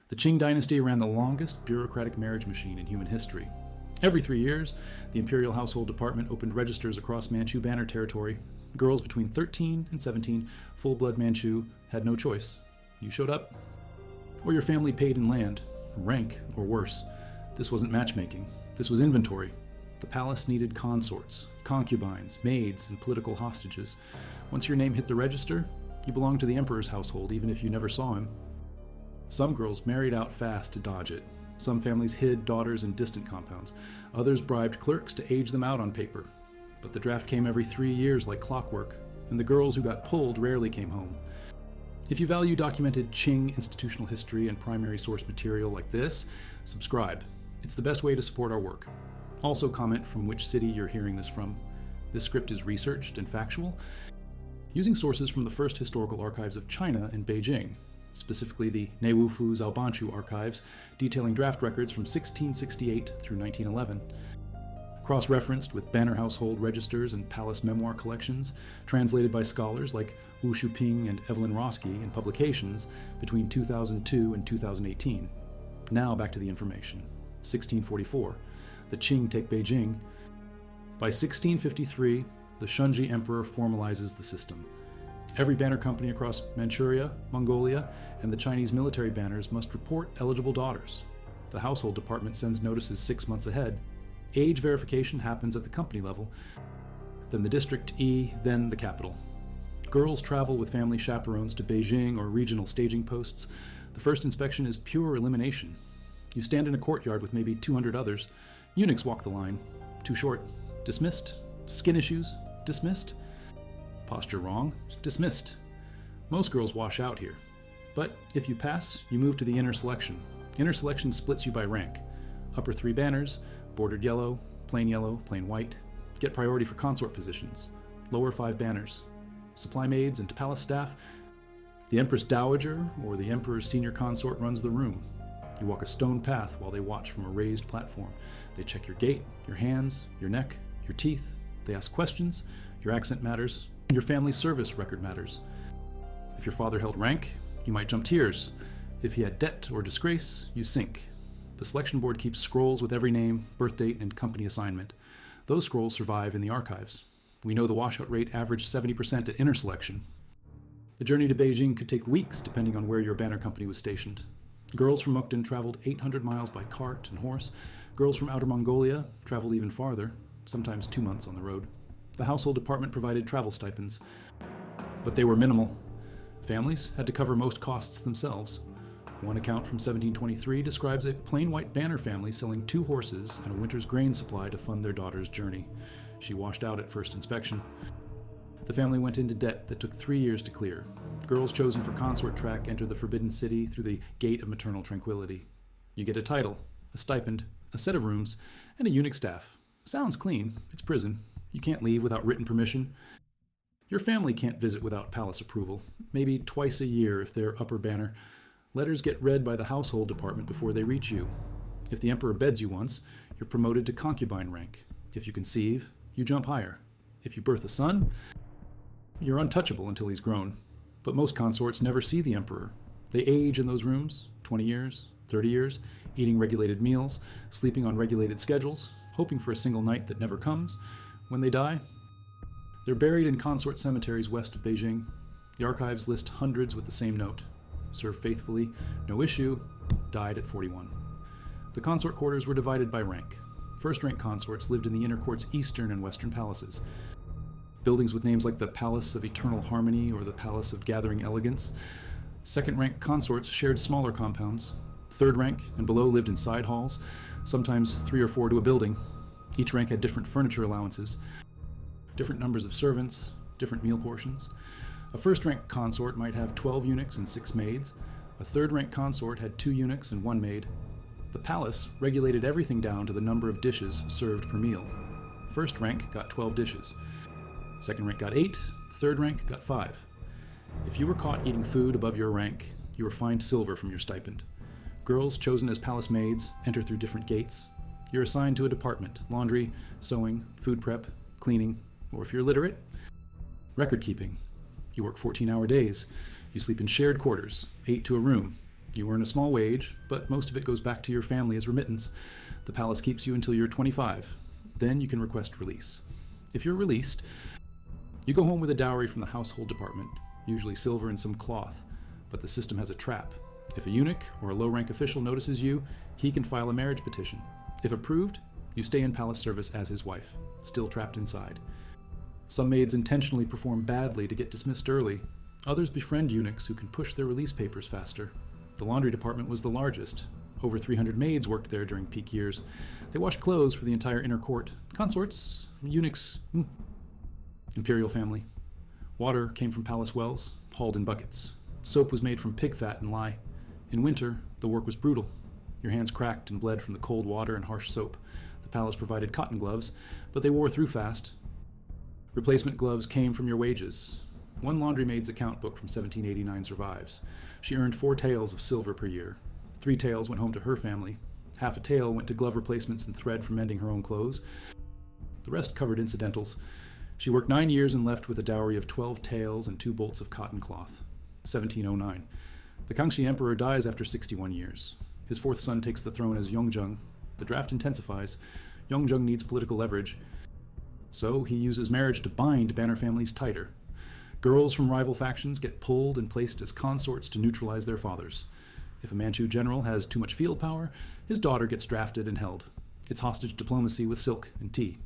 The Qing dynasty ran the longest bureaucratic marriage machine in human history. Every 3 years, the Imperial Household Department opened registers across Manchu banner territory. Girls between 13 and 17, full-blood Manchu, had no choice. You showed up, or your family paid in land, rank, or worse. This wasn't matchmaking. This was inventory. The palace needed consorts, concubines, maids, and political hostages. Once your name hit the register, you belonged to the emperor's household, even if you never saw him. Some girls married out fast to dodge it. Some families hid daughters in distant compounds. Others bribed clerks to age them out on paper. But the draft came every 3 years like clockwork, and the girls who got pulled rarely came home. If you value documented Qing institutional history and primary source material like this, subscribe. It's the best way to support our work. Also comment from which city you're hearing this from. This script is researched and factual, using sources from the first historical archives of China in Beijing, specifically the Newufu Zhaobanchu archives, detailing draft records from 1668 through 1911. Cross-referenced with banner household registers and palace memoir collections, translated by scholars like Wu Shuping and Evelyn Roski in publications between 2002 and 2018. Now back to the information. 1644. The Qing take Beijing. By 1653, the Shunji Emperor formalizes the system. Every banner company across Manchuria, Mongolia, and the Chinese military banners must report eligible daughters. The household department sends notices 6 months ahead. Age verification happens at the company level, then the district E, then the capital. Girls travel with family chaperones to Beijing or regional staging posts. The first inspection is pure elimination. You stand in a courtyard with maybe 200 others. Eunuchs walk the line. Too short, dismissed. Skin issues, dismissed. Posture wrong, dismissed. Most girls wash out here. But if you pass, you move to the inner selection. Inner selection splits you by rank. Upper 3 banners, bordered yellow, plain white, get priority for consort positions. Lower 5 banners. Supply maids and palace staff. The Empress Dowager or the Emperor's senior consort runs the room. You walk a stone path while they watch from a raised platform. They check your gait, your hands, your neck, your teeth. They ask questions. Your accent matters. Your family service record matters. If your father held rank, you might jump tiers. If he had debt or disgrace, you sink. The selection board keeps scrolls with every name, birth date, and company assignment. Those scrolls survive in the archives. We know the washout rate averaged 70% at inner selection. The journey to Beijing could take weeks depending on where your banner company was stationed. Girls from Mukden traveled 800 miles by cart and horse. Girls from Outer Mongolia traveled even farther, sometimes 2 months on the road. The household department provided travel stipends, but they were minimal. Families had to cover most costs themselves. One account from 1723 describes a plain white banner family selling 2 horses and a winter's grain supply to fund their daughter's journey. She washed out at first inspection. The family went into debt that took 3 years to clear. Girls chosen for consort track enter the Forbidden City through the Gate of Maternal Tranquility. You get a title, a stipend, a set of rooms, and a eunuch staff. Sounds clean. It's prison. You can't leave without written permission. Your family can't visit without palace approval, maybe twice a year if they're upper banner. Letters get read by the household department before they reach you. If the emperor beds you once, you're promoted to concubine rank. If you conceive, you jump higher. If you birth a son, you're untouchable until he's grown. But most consorts never see the emperor. They age in those rooms, 20 years, 30 years, eating regulated meals, sleeping on regulated schedules, hoping for a single night that never comes. When they die, they're buried in consort cemeteries west of Beijing. The archives list hundreds with the same note. Served faithfully, no issue, died at 41. The consort quarters were divided by rank. First-rank consorts lived in the inner court's eastern and western palaces. Buildings with names like the Palace of Eternal Harmony or the Palace of Gathering Elegance. Second-rank consorts shared smaller compounds. Third rank and below lived in side halls, sometimes 3 or 4 to a building. Each rank had different furniture allowances, different numbers of servants, different meal portions. A first-rank consort might have 12 eunuchs and 6 maids. A third-rank consort had 2 eunuchs and 1 maid. The palace regulated everything down to the number of dishes served per meal. First rank got 12 dishes. Second rank got 8, third rank got 5. If you were caught eating food above your rank, you were fined silver from your stipend. Girls chosen as palace maids enter through different gates. You're assigned to a department: laundry, sewing, food prep, cleaning, or if you're literate, record keeping. You work 14-hour days. You sleep in shared quarters, 8 to a room. You earn a small wage, but most of it goes back to your family as remittance. The palace keeps you until you're 25. Then you can request release. If you're released, you go home with a dowry from the household department, usually silver and some cloth, but the system has a trap. If a eunuch or a low-rank official notices you, he can file a marriage petition. If approved, you stay in palace service as his wife, still trapped inside. Some maids intentionally perform badly to get dismissed early. Others befriend eunuchs who can push their release papers faster. The laundry department was the largest. Over 300 maids worked there during peak years. They washed clothes for the entire inner court. Consorts, eunuchs, Imperial family. Water came from palace wells, hauled in buckets. Soap was made from pig fat and lye. In winter, the work was brutal. Your hands cracked and bled from the cold water and harsh soap. The palace provided cotton gloves, but they wore through fast. Replacement gloves came from your wages. One laundrymaid's account book from 1789 survives. She earned 4 taels of silver per year. 3 taels went home to her family. Half a tael went to glove replacements and thread for mending her own clothes. The rest covered incidentals. She worked 9 years and left with a dowry of 12 taels and 2 bolts of cotton cloth. 1709. The Kangxi Emperor dies after 61 years. His 4th son takes the throne as Yongjung. The draft intensifies. Yongjung needs political leverage, so he uses marriage to bind banner families tighter. Girls from rival factions get pulled and placed as consorts to neutralize their fathers. If a Manchu general has too much field power, his daughter gets drafted and held. It's hostage diplomacy with silk and tea.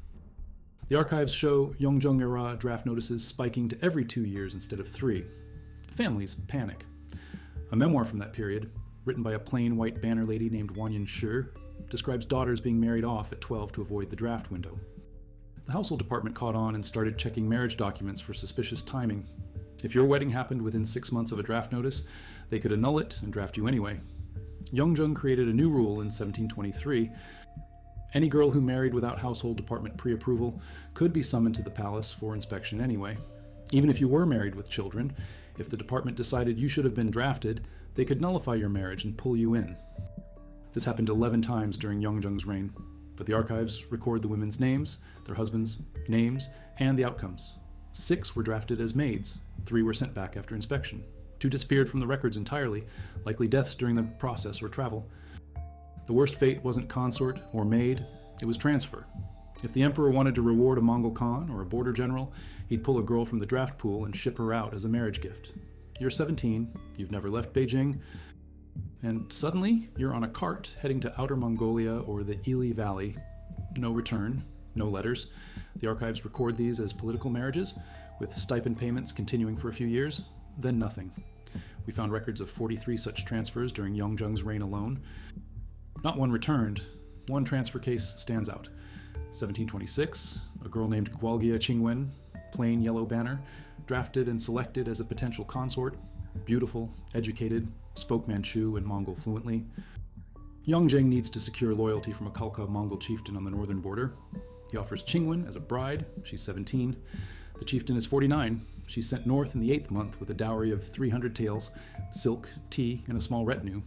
The archives show Yongjung-era draft notices spiking to every 2 years instead of 3. Families panic. A memoir from that period, written by a plain white banner lady named Wanyan Shi, describes daughters being married off at 12 to avoid the draft window. The household department caught on and started checking marriage documents for suspicious timing. If your wedding happened within 6 months of a draft notice, they could annul it and draft you anyway. Yongjung created a new rule in 1723. Any girl who married without household department pre-approval could be summoned to the palace for inspection anyway. Even if you were married with children, if the department decided you should have been drafted, they could nullify your marriage and pull you in. This happened 11 times during Yongjung's reign, but the archives record the women's names, their husbands' names, and the outcomes. 6 were drafted as maids, 3 were sent back after inspection. 2 disappeared from the records entirely, likely deaths during the process or travel. The worst fate wasn't consort or maid, it was transfer. If the emperor wanted to reward a Mongol Khan or a border general, he'd pull a girl from the draft pool and ship her out as a marriage gift. You're 17, you've never left Beijing, and suddenly you're on a cart heading to Outer Mongolia or the Ili Valley. No return, no letters. The archives record these as political marriages, with stipend payments continuing for a few years, then nothing. We found records of 43 such transfers during Yongjung's reign alone. Not one returned. One transfer case stands out. 1726, a girl named Gwalgia Qingwen, plain yellow banner, drafted and selected as a potential consort, beautiful, educated, spoke Manchu and Mongol fluently. Yongjung needs to secure loyalty from a Khalkha Mongol chieftain on the northern border. He offers Qingwen as a bride. She's 17. The chieftain is 49. She's sent north in the 8th month with a dowry of 300 taels, silk, tea, and a small retinue.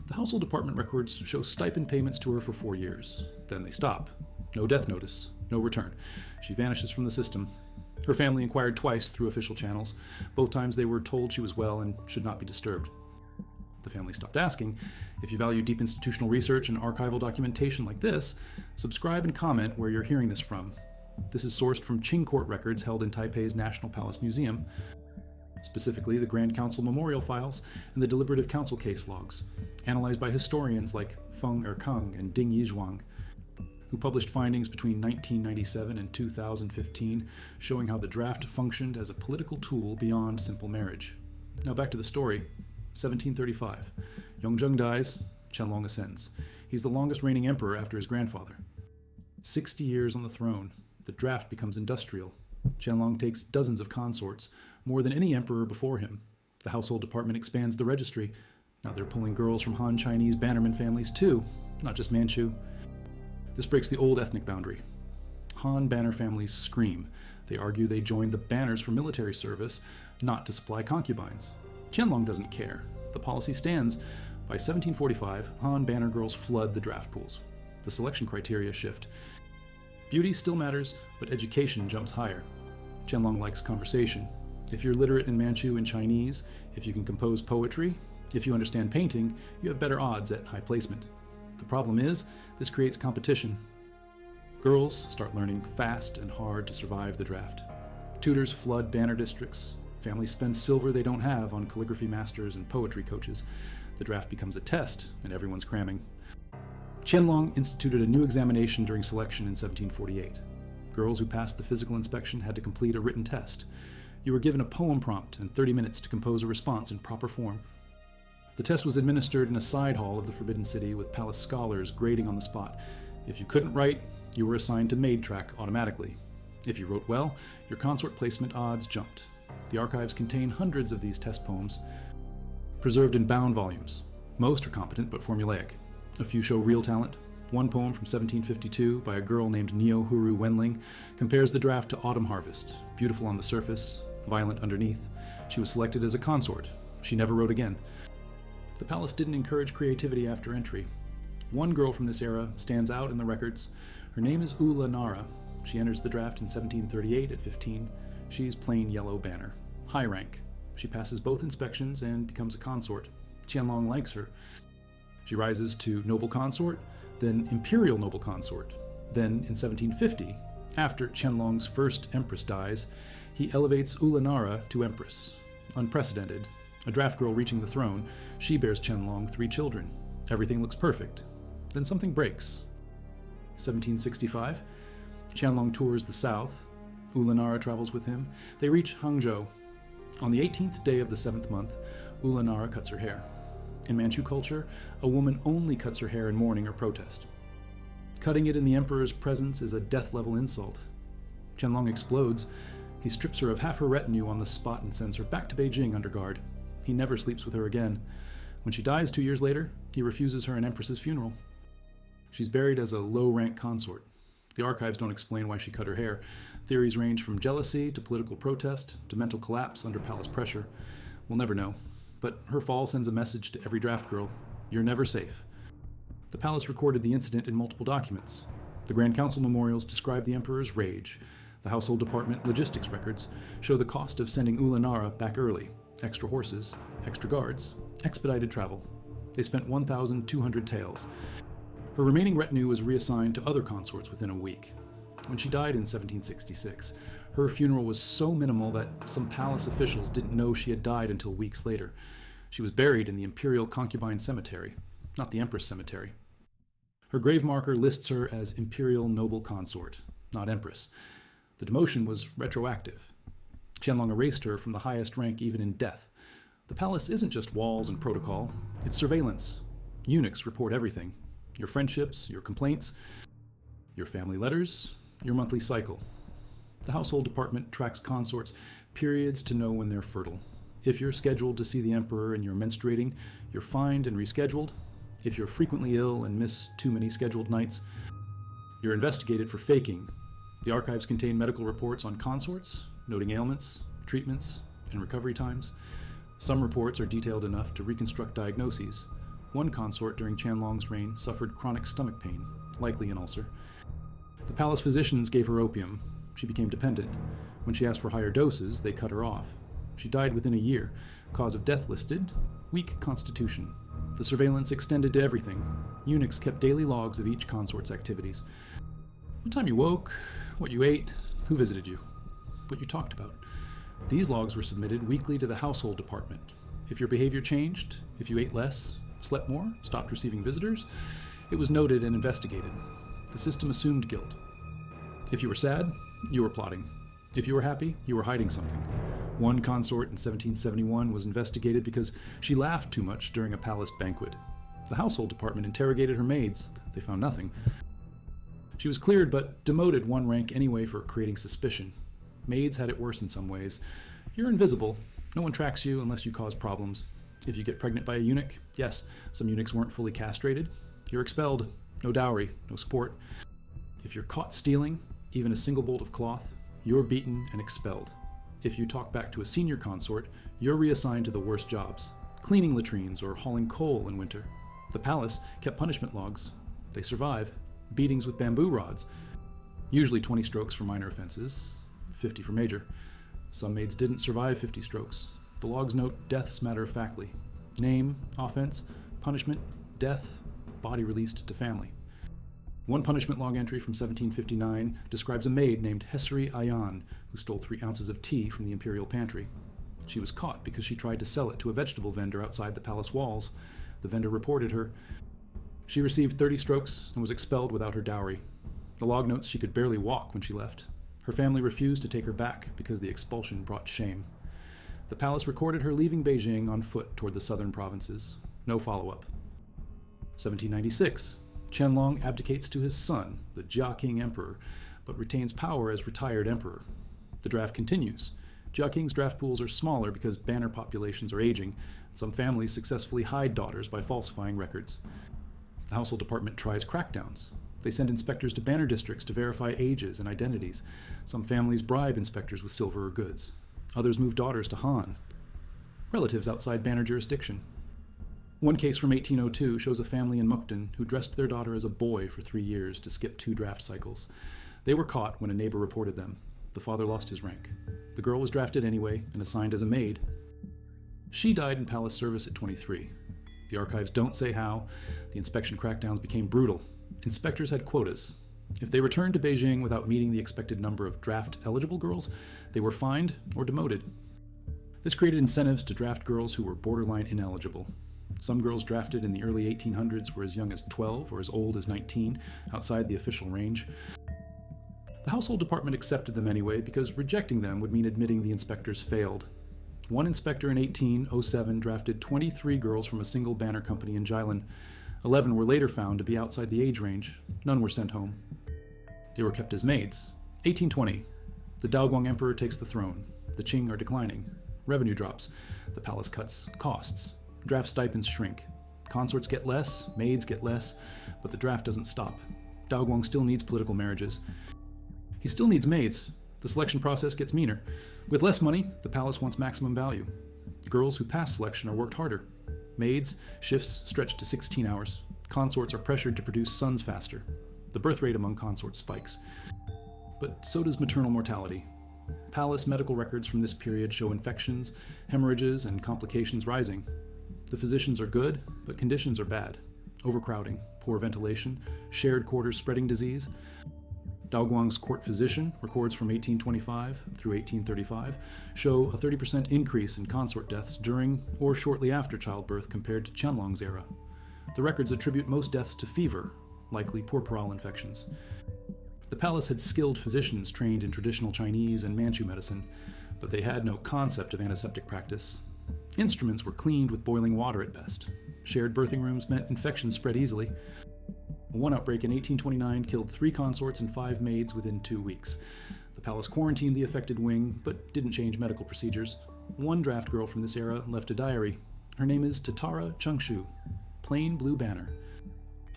The household department records show stipend payments to her for 4 years. Then they stop. No death notice, no return. She vanishes from the system. Her family inquired twice through official channels. Both times they were told she was well and should not be disturbed. The family stopped asking. If you value deep institutional research and archival documentation like this, subscribe and comment where you're hearing this from. This is sourced from Qing court records held in Taipei's National Palace Museum, specifically the Grand Council memorial files and the deliberative council case logs, analyzed by historians like Feng Erkang and Ding Yizhuang, who published findings between 1997 and 2015 showing how the draft functioned as a political tool beyond simple marriage. Now back to the story. 1735. Yongjung dies, Qianlong ascends. He's the longest reigning emperor after his grandfather. 60 years on the throne, the draft becomes industrial. Qianlong takes dozens of consorts, more than any emperor before him. The household department expands the registry. Now they're pulling girls from Han Chinese bannerman families too, not just Manchu. This breaks the old ethnic boundary. Han banner families scream. They argue they joined the banners for military service, not to supply concubines. Qianlong doesn't care. The policy stands. By 1745, Han banner girls flood the draft pools. The selection criteria shift. Beauty still matters, but education jumps higher. Qianlong likes conversation. If you're literate in Manchu and Chinese, if you can compose poetry, If you understand painting, you have better odds at high placement. The problem is, this creates competition. Girls start learning fast and hard to survive the draft. Tutors flood banner districts. Families spend silver they don't have on calligraphy masters and poetry coaches. The draft becomes a test, and everyone's cramming. Qianlong instituted a new examination during selection in 1748. Girls who passed the physical inspection had to complete a written test. You were given a poem prompt and 30 minutes to compose a response in proper form. The test was administered in a side hall of the Forbidden City with palace scholars grading on the spot. If you couldn't write, you were assigned to maid track automatically. If you wrote well, your consort placement odds jumped. The archives contain hundreds of these test poems, preserved in bound volumes. Most are competent but formulaic. A few show real talent. One poem from 1752 by a girl named Neo Huru Wenling compares the draft to autumn harvest, beautiful on the surface, violent underneath. She was selected as a consort. She never wrote again. The palace didn't encourage creativity after entry. One girl from this era stands out in the records. Her name is Ula Nara. She enters the draft in 1738 at 15. She's plain yellow banner. High rank. She passes both inspections and becomes a consort. Qianlong likes her. She rises to noble consort, then imperial noble consort. Then in 1750, after Qianlong's first empress dies, he elevates Ulanara to empress. Unprecedented. A draft girl reaching the throne, she bears Qianlong 3 children. Everything looks perfect. Then something breaks. 1765, Qianlong tours the south. Ulanara travels with him. They reach Hangzhou. On the 18th day of the 7th month, Ulanara cuts her hair. In Manchu culture, a woman only cuts her hair in mourning or protest. Cutting it in the emperor's presence is a death-level insult. Qianlong explodes. He strips her of half her retinue on the spot and sends her back to Beijing under guard. He never sleeps with her again. When she dies 2 years later, he refuses her an empress's funeral. She's buried as a low-rank consort. The archives don't explain why she cut her hair. Theories range from jealousy to political protest to mental collapse under palace pressure. We'll never know. But her fall sends a message to every draft girl: you're never safe. The palace recorded the incident in multiple documents. The Grand Council memorials describe the emperor's rage. The household department logistics records show the cost of sending Ulanara back early: extra horses, extra guards, expedited travel. They spent 1,200 taels. Her remaining retinue was reassigned to other consorts within a week. When she died in 1766, her funeral was so minimal that some palace officials didn't know she had died until weeks later. She was buried in the Imperial Concubine Cemetery, not the Empress Cemetery. Her grave marker lists her as Imperial Noble Consort, not Empress. The demotion was retroactive. Qianlong erased her from the highest rank even in death. The palace isn't just walls and protocol, it's surveillance. Eunuchs report everything: your friendships, your complaints, your family letters, your monthly cycle. The household department tracks consorts' periods to know when they're fertile. If you're scheduled to see the emperor and you're menstruating, you're fined and rescheduled. If you're frequently ill and miss too many scheduled nights, you're investigated for faking. The archives contain medical reports on consorts, noting ailments, treatments, and recovery times. Some reports are detailed enough to reconstruct diagnoses. One consort during Qianlong's reign suffered chronic stomach pain, likely an ulcer. The palace physicians gave her opium. She became dependent. When she asked for higher doses, they cut her off. She died within a year. Cause of death listed: weak constitution. The surveillance extended to everything. Eunuchs kept daily logs of each consort's activities. What time you woke, what you ate, who visited you, what you talked about. These logs were submitted weekly to the household department. If your behavior changed, if you ate less, slept more, stopped receiving visitors, it was noted and investigated. The system assumed guilt. If you were sad, you were plotting. If you were happy, you were hiding something. One consort in 1771 was investigated because she laughed too much during a palace banquet. The household department interrogated her maids. They found nothing. She was cleared but demoted one rank anyway for creating suspicion. Maids had it worse in some ways. You're invisible. No one tracks you unless you cause problems. If you get pregnant by a eunuch, yes, some eunuchs weren't fully castrated, you're expelled. No dowry, no support. If you're caught stealing, even a single bolt of cloth, you're beaten and expelled. If you talk back to a senior consort, you're reassigned to the worst jobs: cleaning latrines or hauling coal in winter. The palace kept punishment logs. They survive. Beatings with bamboo rods. Usually 20 strokes for minor offenses, 50 for major. Some maids didn't survive 50 strokes. The logs note deaths matter-of-factly. Name, offense, punishment, death, body released to family. One punishment log entry from 1759 describes a maid named Heseri Ayan who stole 3 ounces of tea from the imperial pantry. She was caught because she tried to sell it to a vegetable vendor outside the palace walls. The vendor reported her. She received 30 strokes and was expelled without her dowry. The log notes she could barely walk when she left. Her family refused to take her back because the expulsion brought shame. The palace recorded her leaving Beijing on foot toward the southern provinces. No follow-up. 1796. Qianlong abdicates to his son, the Jia Qing emperor, but retains power as retired emperor. The draft continues. Jia Qing's draft pools are smaller because banner populations are aging, and some families successfully hide daughters by falsifying records. The household department tries crackdowns. They send inspectors to banner districts to verify ages and identities. Some families bribe inspectors with silver or goods. Others move daughters to Han, relatives outside banner jurisdiction. One case from 1802 shows a family in Mukden who dressed their daughter as a boy for 3 years to skip 2 draft cycles. They were caught when a neighbor reported them. The father lost his rank. The girl was drafted anyway and assigned as a maid. She died in palace service at 23. The archives don't say how. The inspection crackdowns became brutal. Inspectors had quotas. If they returned to Beijing without meeting the expected number of draft-eligible girls, they were fined or demoted. This created incentives to draft girls who were borderline ineligible. Some girls drafted in the early 1800s were as young as 12 or as old as 19, outside the official range. The household department accepted them anyway because rejecting them would mean admitting the inspectors failed. One inspector in 1807 drafted 23 girls from a single banner company in Jilin. 11 were later found to be outside the age range. None were sent home. They were kept as maids. 1820. The Daoguang emperor takes the throne. The Qing are declining. Revenue drops. The palace cuts costs. Draft stipends shrink. Consorts get less, maids get less, but the draft doesn't stop. Daoguang still needs political marriages. He still needs maids. The selection process gets meaner. With less money, the palace wants maximum value. Girls who pass selection are worked harder. Maids, shifts stretch to 16 hours. Consorts are pressured to produce sons faster. The birth rate among consorts spikes. But so does maternal mortality. Palace medical records from this period show infections, hemorrhages, and complications rising. The physicians are good, but conditions are bad. Overcrowding, poor ventilation, shared quarters spreading disease. Daoguang's court physician records from 1825 through 1835 show a 30% increase in consort deaths during or shortly after childbirth compared to Qianlong's era. The records attribute most deaths to fever, likely puerperal infections. The palace had skilled physicians trained in traditional Chinese and Manchu medicine, but they had no concept of antiseptic practice. Instruments were cleaned with boiling water at best. Shared birthing rooms meant infections spread easily. One outbreak in 1829 killed 3 consorts and 5 maids within 2 weeks. The palace quarantined the affected wing, but didn't change medical procedures. One draft girl from this era left a diary. Her name is Tatara Chungshu, plain blue banner.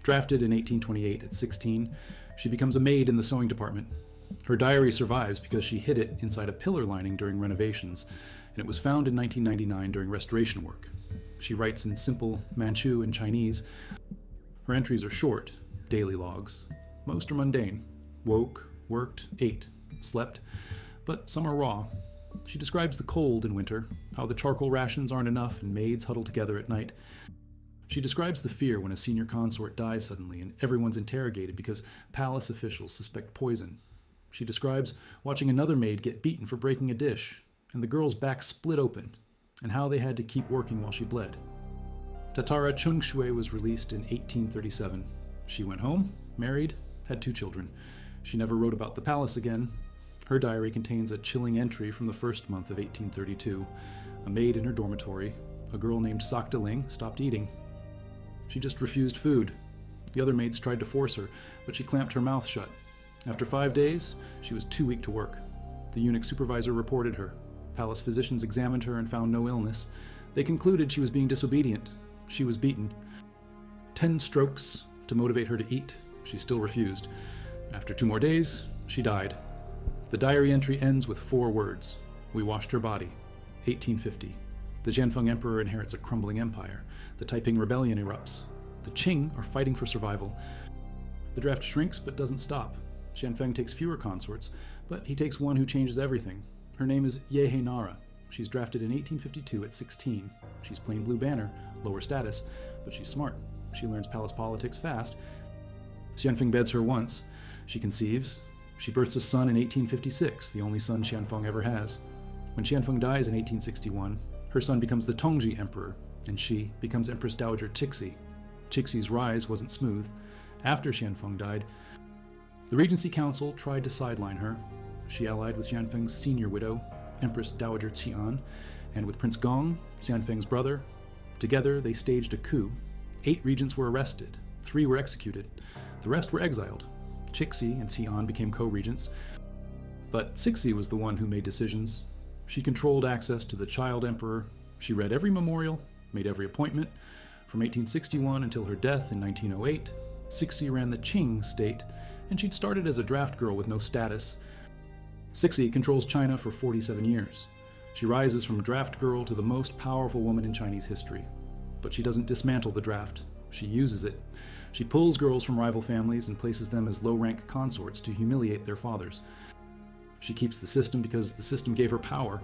Drafted in 1828 at 16, she becomes a maid in the sewing department. Her diary survives because she hid it inside a pillar lining during renovations, and it was found in 1999 during restoration work. She writes in simple Manchu and Chinese. Her entries are short, daily logs. Most are mundane. Woke, worked, ate, slept, but some are raw. She describes the cold in winter, how the charcoal rations aren't enough and maids huddle together at night. She describes the fear when a senior consort dies suddenly and everyone's interrogated because palace officials suspect poison. She describes watching another maid get beaten for breaking a dish, and the girl's back split open, and how they had to keep working while she bled. Tatara Chungshui was released in 1837. She went home, married, had 2 children. She never wrote about the palace again. Her diary contains a chilling entry from the first month of 1832. A maid in her dormitory, a girl named Sakta Ling, stopped eating. She just refused food. The other maids tried to force her, but she clamped her mouth shut. After 5 days, she was too weak to work. The eunuch supervisor reported her. Palace physicians examined her and found no illness. They concluded she was being disobedient. She was beaten. 10 strokes to motivate her to eat. She still refused. After 2 more days, she died. The diary entry ends with 4 words. We washed her body. 1850. The Jianfeng Emperor inherits a crumbling empire. The Taiping Rebellion erupts. The Qing are fighting for survival. The draft shrinks but doesn't stop. Xianfeng takes fewer consorts, but he takes one who changes everything. Her name is Yehe Nara. She's drafted in 1852 at 16. She's plain blue banner, lower status, but she's smart. She learns palace politics fast. Xianfeng beds her once. She conceives. She births a son in 1856, the only son Xianfeng ever has. When Xianfeng dies in 1861, her son becomes the Tongji Emperor, and she becomes Empress Dowager Cixi. Cixi's rise wasn't smooth. After Xianfeng died, the Regency Council tried to sideline her. She allied with Xianfeng's senior widow, Empress Dowager Xuan, and with Prince Gong, Xianfeng's brother. Together, they staged a coup. 8 regents were arrested. 3 were executed. The rest were exiled. Cixi and Xuan became co-regents, but Cixi was the one who made decisions. She controlled access to the child emperor. She read every memorial, made every appointment. From 1861 until her death in 1908, Cixi ran the Qing state, and she'd started as a draft girl with no status. Cixi controls China for 47 years. She rises from draft girl to the most powerful woman in Chinese history. But she doesn't dismantle the draft. She uses it. She pulls girls from rival families and places them as low-rank consorts to humiliate their fathers. She keeps the system because the system gave her power.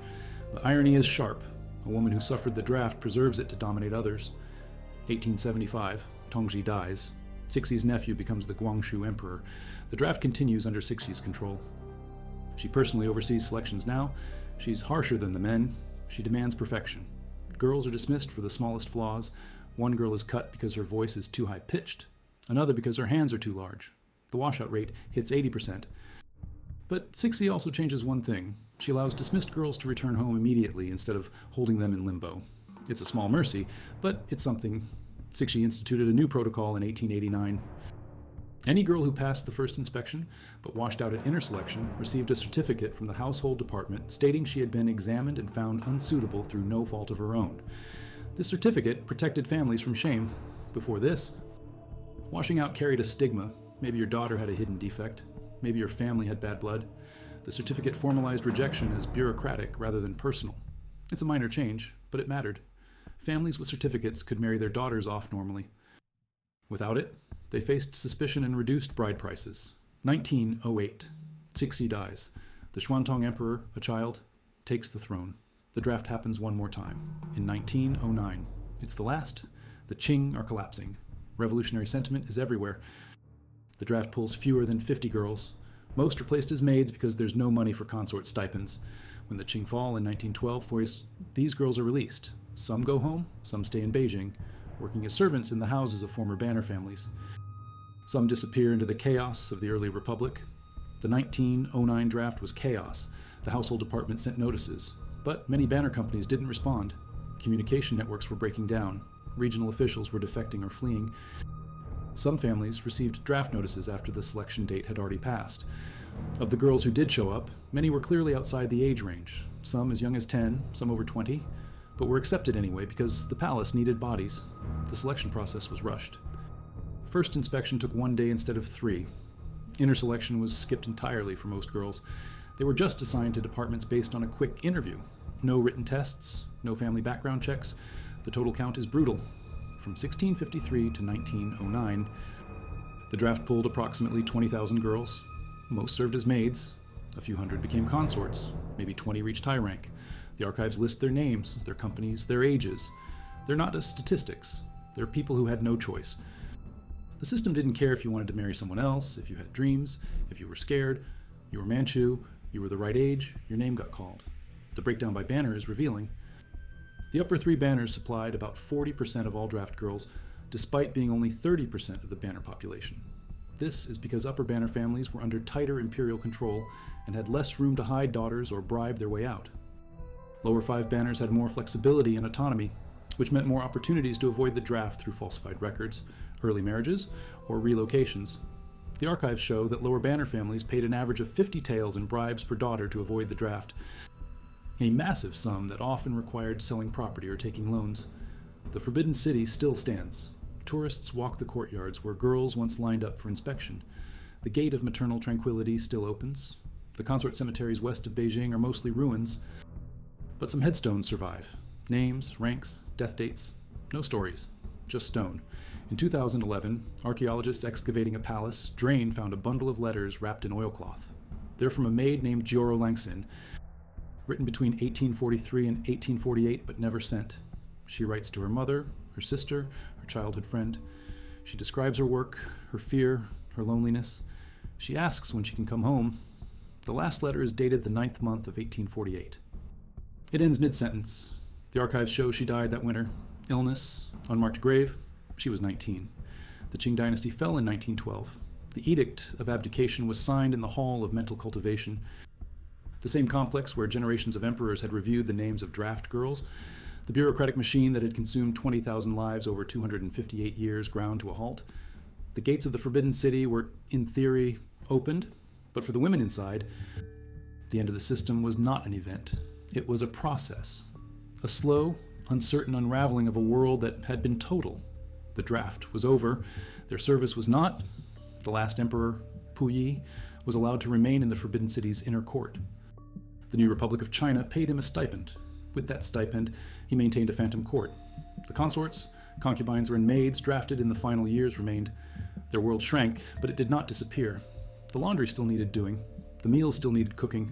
The irony is sharp. A woman who suffered the draft preserves it to dominate others. 1875, Tongji dies. Cixi's nephew becomes the Guangxu Emperor. The draft continues under Cixi's control. She personally oversees selections now. She's harsher than the men. She demands perfection. Girls are dismissed for the smallest flaws. One girl is cut because her voice is too high-pitched. Another because her hands are too large. The washout rate hits 80%. But Cixi also changes one thing. She allows dismissed girls to return home immediately instead of holding them in limbo. It's a small mercy, but it's something. Cixi instituted a new protocol in 1889. Any girl who passed the first inspection, but washed out at inner selection, received a certificate from the household department stating she had been examined and found unsuitable through no fault of her own. This certificate protected families from shame. Before this, washing out carried a stigma. Maybe your daughter had a hidden defect. Maybe your family had bad blood. The certificate formalized rejection as bureaucratic rather than personal. It's a minor change, but it mattered. Families with certificates could marry their daughters off normally. Without it, they faced suspicion and reduced bride prices. 1908. Cixi dies. The Xuantong Emperor, a child, takes the throne. The draft happens one more time. In 1909. It's the last. The Qing are collapsing. Revolutionary sentiment is everywhere. The draft pulls fewer than 50 girls. Most are placed as maids because there's no money for consort stipends. When the Qing fall in 1912, these girls are released. Some go home, some stay in Beijing, working as servants in the houses of former banner families. Some disappear into the chaos of the early republic. The 1909 draft was chaos. The household department sent notices, but many banner companies didn't respond. Communication networks were breaking down. Regional officials were defecting or fleeing. Some families received draft notices after the selection date had already passed. Of the girls who did show up, many were clearly outside the age range, some as young as 10, some over 20, but were accepted anyway because the palace needed bodies. The selection process was rushed. First inspection took 1 day instead of 3. Inner selection was skipped entirely for most girls. They were just assigned to departments based on a quick interview. No written tests, no family background checks. The total count is brutal. From 1653 to 1909, the draft pulled approximately 20,000 girls. Most served as maids. A few hundred became consorts. Maybe 20 reached high rank. The archives list their names, their companies, their ages. They're not just statistics. They're people who had no choice. The system didn't care if you wanted to marry someone else, if you had dreams, if you were scared, you were Manchu, you were the right age, your name got called. The breakdown by banner is revealing. The upper 3 banners supplied about 40% of all draft girls, despite being only 30% of the banner population. This is because upper banner families were under tighter imperial control and had less room to hide daughters or bribe their way out. Lower 5 banners had more flexibility and autonomy, which meant more opportunities to avoid the draft through falsified records, early marriages, or relocations. The archives show that lower banner families paid an average of 50 taels in bribes per daughter to avoid the draft, a massive sum that often required selling property or taking loans. The Forbidden City still stands. Tourists walk the courtyards where girls once lined up for inspection. The gate of maternal tranquility still opens. The consort cemeteries west of Beijing are mostly ruins, but some headstones survive. Names, ranks, death dates, no stories, just stone. In 2011, archaeologists excavating a palace drain found a bundle of letters wrapped in oilcloth. They're from a maid named Jioro Langsin. written between 1843 and 1848 but never sent. She writes to her mother, her sister, her childhood friend. She describes her work, her fear, her loneliness. She asks when she can come home. The last letter is dated the 9th month of 1848. It ends mid-sentence. The archives show she died that winter. Illness, unmarked grave. She was 19. The Qing Dynasty fell in 1912. The Edict of Abdication was signed in the Hall of Mental Cultivation, the same complex where generations of emperors had reviewed the names of draft girls. The bureaucratic machine that had consumed 20,000 lives over 258 years ground to a halt. The gates of the Forbidden City were, in theory, opened, but for the women inside, the end of the system was not an event. It was a process. A slow, uncertain unraveling of a world that had been total. The draft was over. Their service was not. The last emperor, Puyi, was allowed to remain in the Forbidden City's inner court. The new Republic of China paid him a stipend. With that stipend, he maintained a phantom court. The consorts, concubines, and maids drafted in the final years remained. Their world shrank, but it did not disappear. The laundry still needed doing. The meals still needed cooking.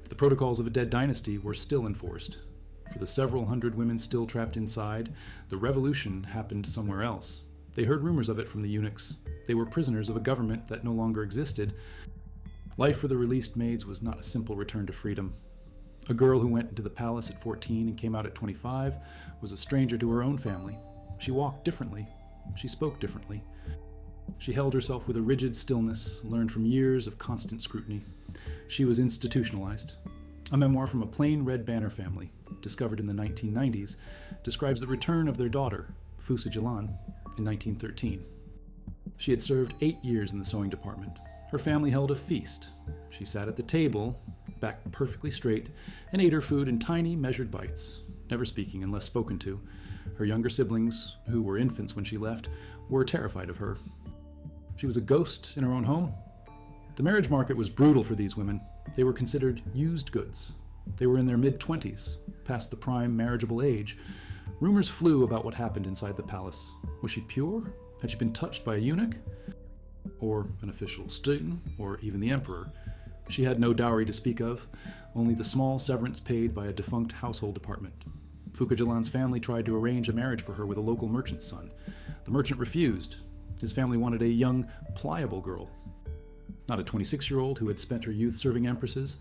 The protocols of a dead dynasty were still enforced. For the several hundred women still trapped inside, the revolution happened somewhere else. They heard rumors of it from the eunuchs. They were prisoners of a government that no longer existed. Life for the released maids was not a simple return to freedom. A girl who went into the palace at 14 and came out at 25 was a stranger to her own family. She walked differently. She spoke differently. She held herself with a rigid stillness learned from years of constant scrutiny. She was institutionalized. A memoir from a plain red banner family, discovered in the 1990s, describes the return of their daughter, Xuan, in 1913. She had served 8 years in the sewing department. Her family held a feast. She sat at the table, back perfectly straight, and ate her food in tiny, measured bites, never speaking unless spoken to. Her younger siblings, who were infants when she left, were terrified of her. She was a ghost in her own home. The marriage market was brutal for these women. They were considered used goods. They were in their mid-20s, past the prime marriageable age. Rumors flew about what happened inside the palace. Was she pure? Had she been touched by a eunuch? Or an official student, or even the emperor? She had no dowry to speak of, only the small severance paid by a defunct household department. Xuan's family tried to arrange a marriage for her with a local merchant's son. The merchant refused. His family wanted a young, pliable girl, not a 26-year-old who had spent her youth serving empresses.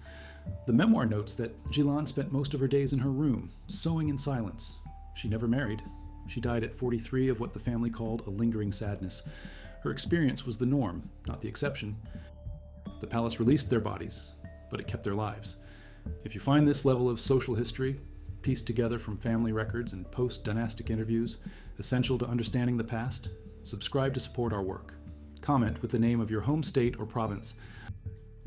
The memoir notes that Xuan spent most of her days in her room, sewing in silence. She never married. She died at 43 of what the family called a lingering sadness. Her experience was the norm, not the exception. The palace released their bodies, but it kept their lives. If you find this level of social history, pieced together from family records and post-dynastic interviews, essential to understanding the past, subscribe to support our work. Comment with the name of your home state or province.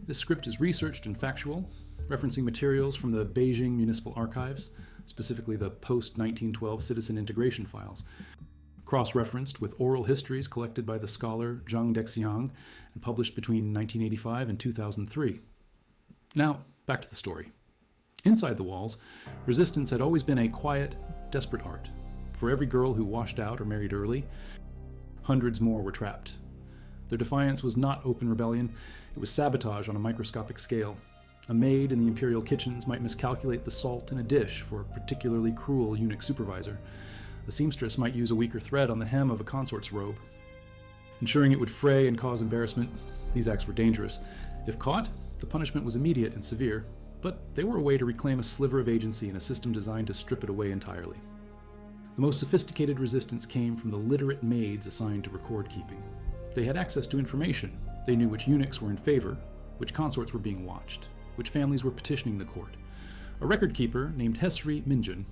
This script is researched and factual, referencing materials from the Beijing Municipal Archives, specifically the post-1912 citizen integration files, cross-referenced with oral histories collected by the scholar Zhang Dexiang and published between 1985 and 2003. Now, back to the story. Inside the walls, resistance had always been a quiet, desperate art. For every girl who washed out or married early, hundreds more were trapped. Their defiance was not open rebellion, it was sabotage on a microscopic scale. A maid in the Imperial kitchens might miscalculate the salt in a dish for a particularly cruel eunuch supervisor. A seamstress might use a weaker thread on the hem of a consort's robe. Ensuring it would fray and cause embarrassment, these acts were dangerous. If caught, the punishment was immediate and severe, but they were a way to reclaim a sliver of agency in a system designed to strip it away entirely. The most sophisticated resistance came from the literate maids assigned to record keeping. They had access to information. They knew which eunuchs were in favor, which consorts were being watched, which families were petitioning the court. A record keeper named Hesri Minjun,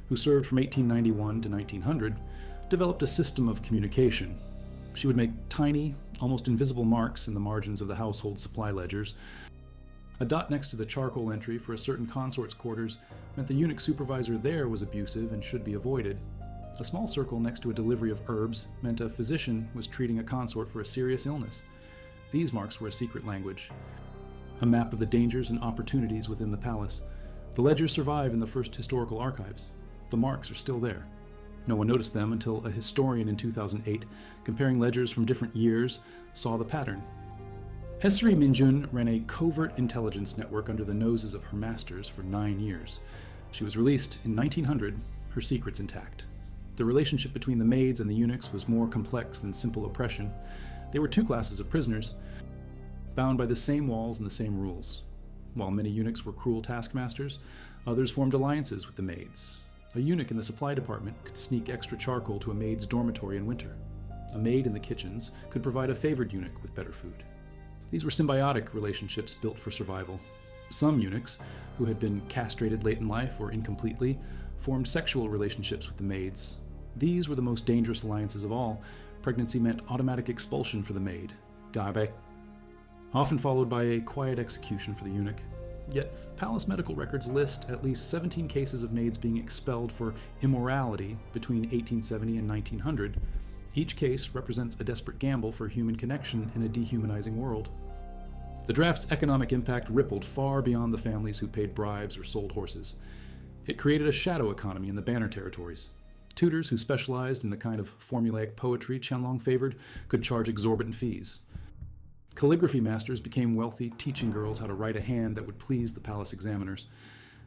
who served from 1891 to 1900, developed a system of communication. She would make tiny, almost invisible marks in the margins of the household supply ledgers. A dot next to the charcoal entry for a certain consort's quarters meant the eunuch supervisor there was abusive and should be avoided. A small circle next to a delivery of herbs meant a physician was treating a consort for a serious illness. These marks were a secret language. A map of the dangers and opportunities within the palace. The ledgers survive in the first historical archives. The marks are still there. No one noticed them until a historian in 2008, comparing ledgers from different years, saw the pattern. Hessary Minjun ran a covert intelligence network under the noses of her masters for 9 years. She was released in 1900, her secrets intact. The relationship between the maids and the eunuchs was more complex than simple oppression. They were two classes of prisoners, bound by the same walls and the same rules. While many eunuchs were cruel taskmasters, others formed alliances with the maids. A eunuch in the supply department could sneak extra charcoal to a maid's dormitory in winter. A maid in the kitchens could provide a favored eunuch with better food. These were symbiotic relationships built for survival. Some eunuchs, who had been castrated late in life or incompletely, formed sexual relationships with the maids. These were the most dangerous alliances of all. Pregnancy meant automatic expulsion for the maid, gabe, often followed by a quiet execution for the eunuch. Yet, palace medical records list at least 17 cases of maids being expelled for immorality between 1870 and 1900. Each case represents a desperate gamble for human connection in a dehumanizing world. The draft's economic impact rippled far beyond the families who paid bribes or sold horses. It created a shadow economy in the Banner territories. Tutors who specialized in the kind of formulaic poetry Qianlong favored could charge exorbitant fees. Calligraphy masters became wealthy, teaching girls how to write a hand that would please the palace examiners.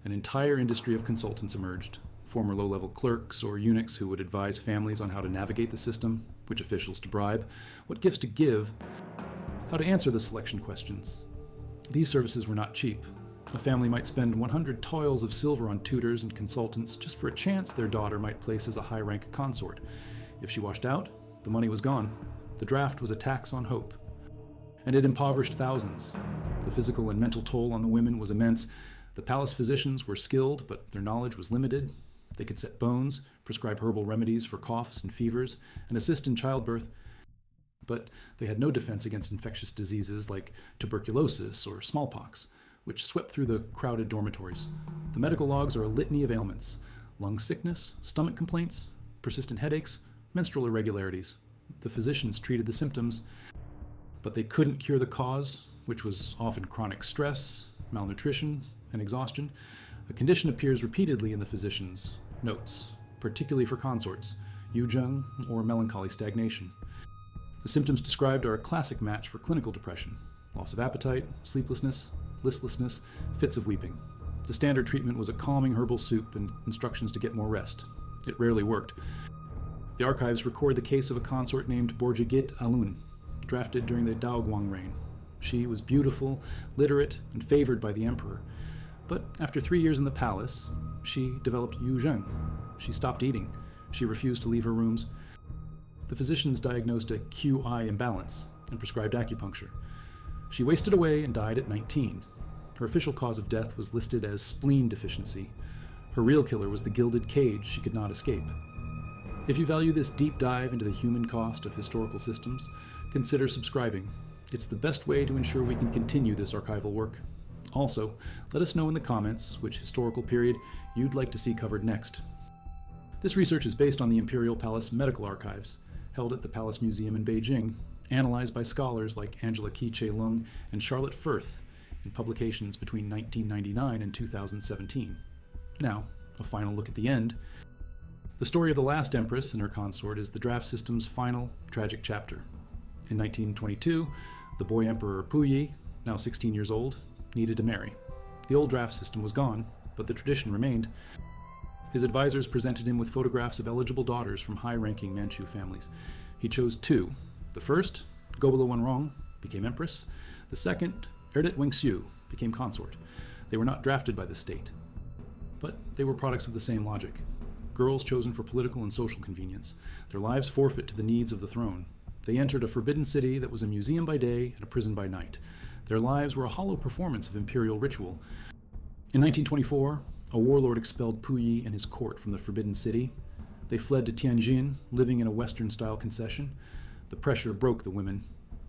An entire industry of consultants emerged. Former low-level clerks or eunuchs who would advise families on how to navigate the system, which officials to bribe, what gifts to give, how to answer the selection questions. These services were not cheap. A family might spend 100 toils of silver on tutors and consultants just for a chance their daughter might place as a high-rank consort. If she washed out, the money was gone. The draft was a tax on hope. And it impoverished thousands. The physical and mental toll on the women was immense. The palace physicians were skilled, but their knowledge was limited. They could set bones, prescribe herbal remedies for coughs and fevers, and assist in childbirth. But they had no defense against infectious diseases like tuberculosis or smallpox, which swept through the crowded dormitories. The medical logs are a litany of ailments: lung sickness, stomach complaints, persistent headaches, menstrual irregularities. The physicians treated the symptoms, but they couldn't cure the cause, which was often chronic stress, malnutrition, and exhaustion. A condition appears repeatedly in the physicians' notes, particularly for consorts, yuzheng, or melancholy stagnation. The symptoms described are a classic match for clinical depression: loss of appetite, sleeplessness, listlessness, fits of weeping. The standard treatment was a calming herbal soup and instructions to get more rest. It rarely worked. The archives record the case of a consort named Borjigit Alun, drafted during the Daoguang reign. She was beautiful, literate, and favored by the emperor. But after 3 years in the palace, she developed yuzheng. She stopped eating. She refused to leave her rooms. The physicians diagnosed a QI imbalance and prescribed acupuncture. She wasted away and died at 19. Her official cause of death was listed as spleen deficiency. Her real killer was the gilded cage she could not escape. If you value this deep dive into the human cost of historical systems, consider subscribing. It's the best way to ensure we can continue this archival work. Also, let us know in the comments which historical period you'd like to see covered next. This research is based on the Imperial Palace Medical Archives, held at the Palace Museum in Beijing, analyzed by scholars like Angela Ki-Che-Lung and Charlotte Firth in publications between 1999 and 2017. Now, a final look at the end. The story of the last empress and her consort is the draft system's final, tragic chapter. In 1922, the boy emperor Puyi, now 16 years old, needed to marry. The old draft system was gone, but the tradition remained. His advisors presented him with photographs of eligible daughters from high-ranking Manchu families. He chose 2. The first, Gobala Wenrong, became empress. The second, Erdet Wengxiu, became consort. They were not drafted by the state, but they were products of the same logic. Girls chosen for political and social convenience. Their lives forfeit to the needs of the throne. They entered a forbidden city that was a museum by day and a prison by night. Their lives were a hollow performance of imperial ritual. In 1924, a warlord expelled Puyi and his court from the Forbidden City. They fled to Tianjin, living in a Western-style concession. The pressure broke the women.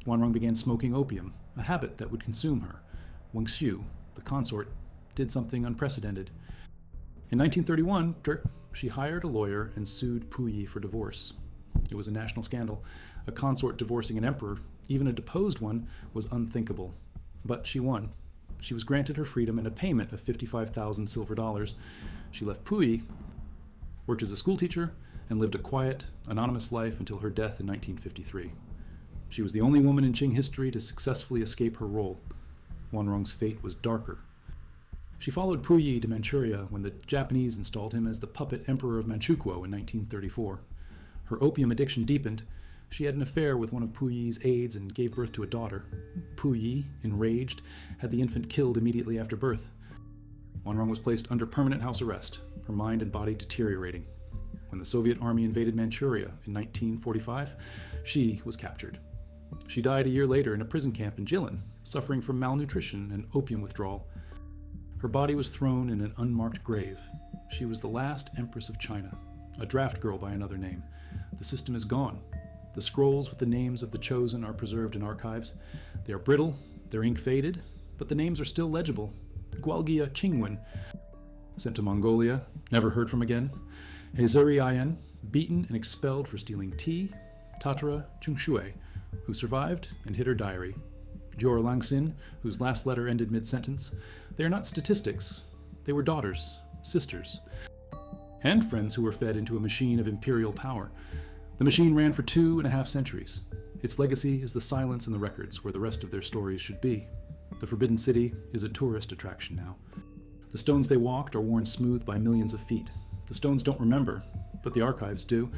Wanrong began smoking opium, a habit that would consume her. Wengxiu, the consort, did something unprecedented. In 1931, she hired a lawyer and sued Puyi for divorce. It was a national scandal. A consort divorcing an emperor, even a deposed one, was unthinkable. But she won. She was granted her freedom and a payment of 55,000 silver dollars. She left Puyi, worked as a schoolteacher, and lived a quiet, anonymous life until her death in 1953. She was the only woman in Qing history to successfully escape her role. Wanrong's fate was darker. She followed Puyi to Manchuria when the Japanese installed him as the puppet Emperor of Manchukuo in 1934. Her opium addiction deepened. She had an affair with one of Puyi's aides and gave birth to a daughter. Puyi, enraged, had the infant killed immediately after birth. Wanrong was placed under permanent house arrest, her mind and body deteriorating. When the Soviet army invaded Manchuria in 1945, she was captured. She died a year later in a prison camp in Jilin, suffering from malnutrition and opium withdrawal. Her body was thrown in an unmarked grave. She was the last empress of China, a draft girl by another name. The system is gone. The scrolls with the names of the chosen are preserved in archives. They are brittle, their ink faded, but the names are still legible. Gwalgia Qingwen, sent to Mongolia, never heard from again. Hezuri Ayen, beaten and expelled for stealing tea. Tatara Chungshui, who survived and hid her diary. Jor Langsin, whose last letter ended mid-sentence. They are not statistics. They were daughters, sisters, and friends who were fed into a machine of imperial power. The machine ran for 2.5 centuries. Its legacy is the silence in the records where the rest of their stories should be. The Forbidden City is a tourist attraction now. The stones they walked are worn smooth by millions of feet. The stones don't remember, but the archives do.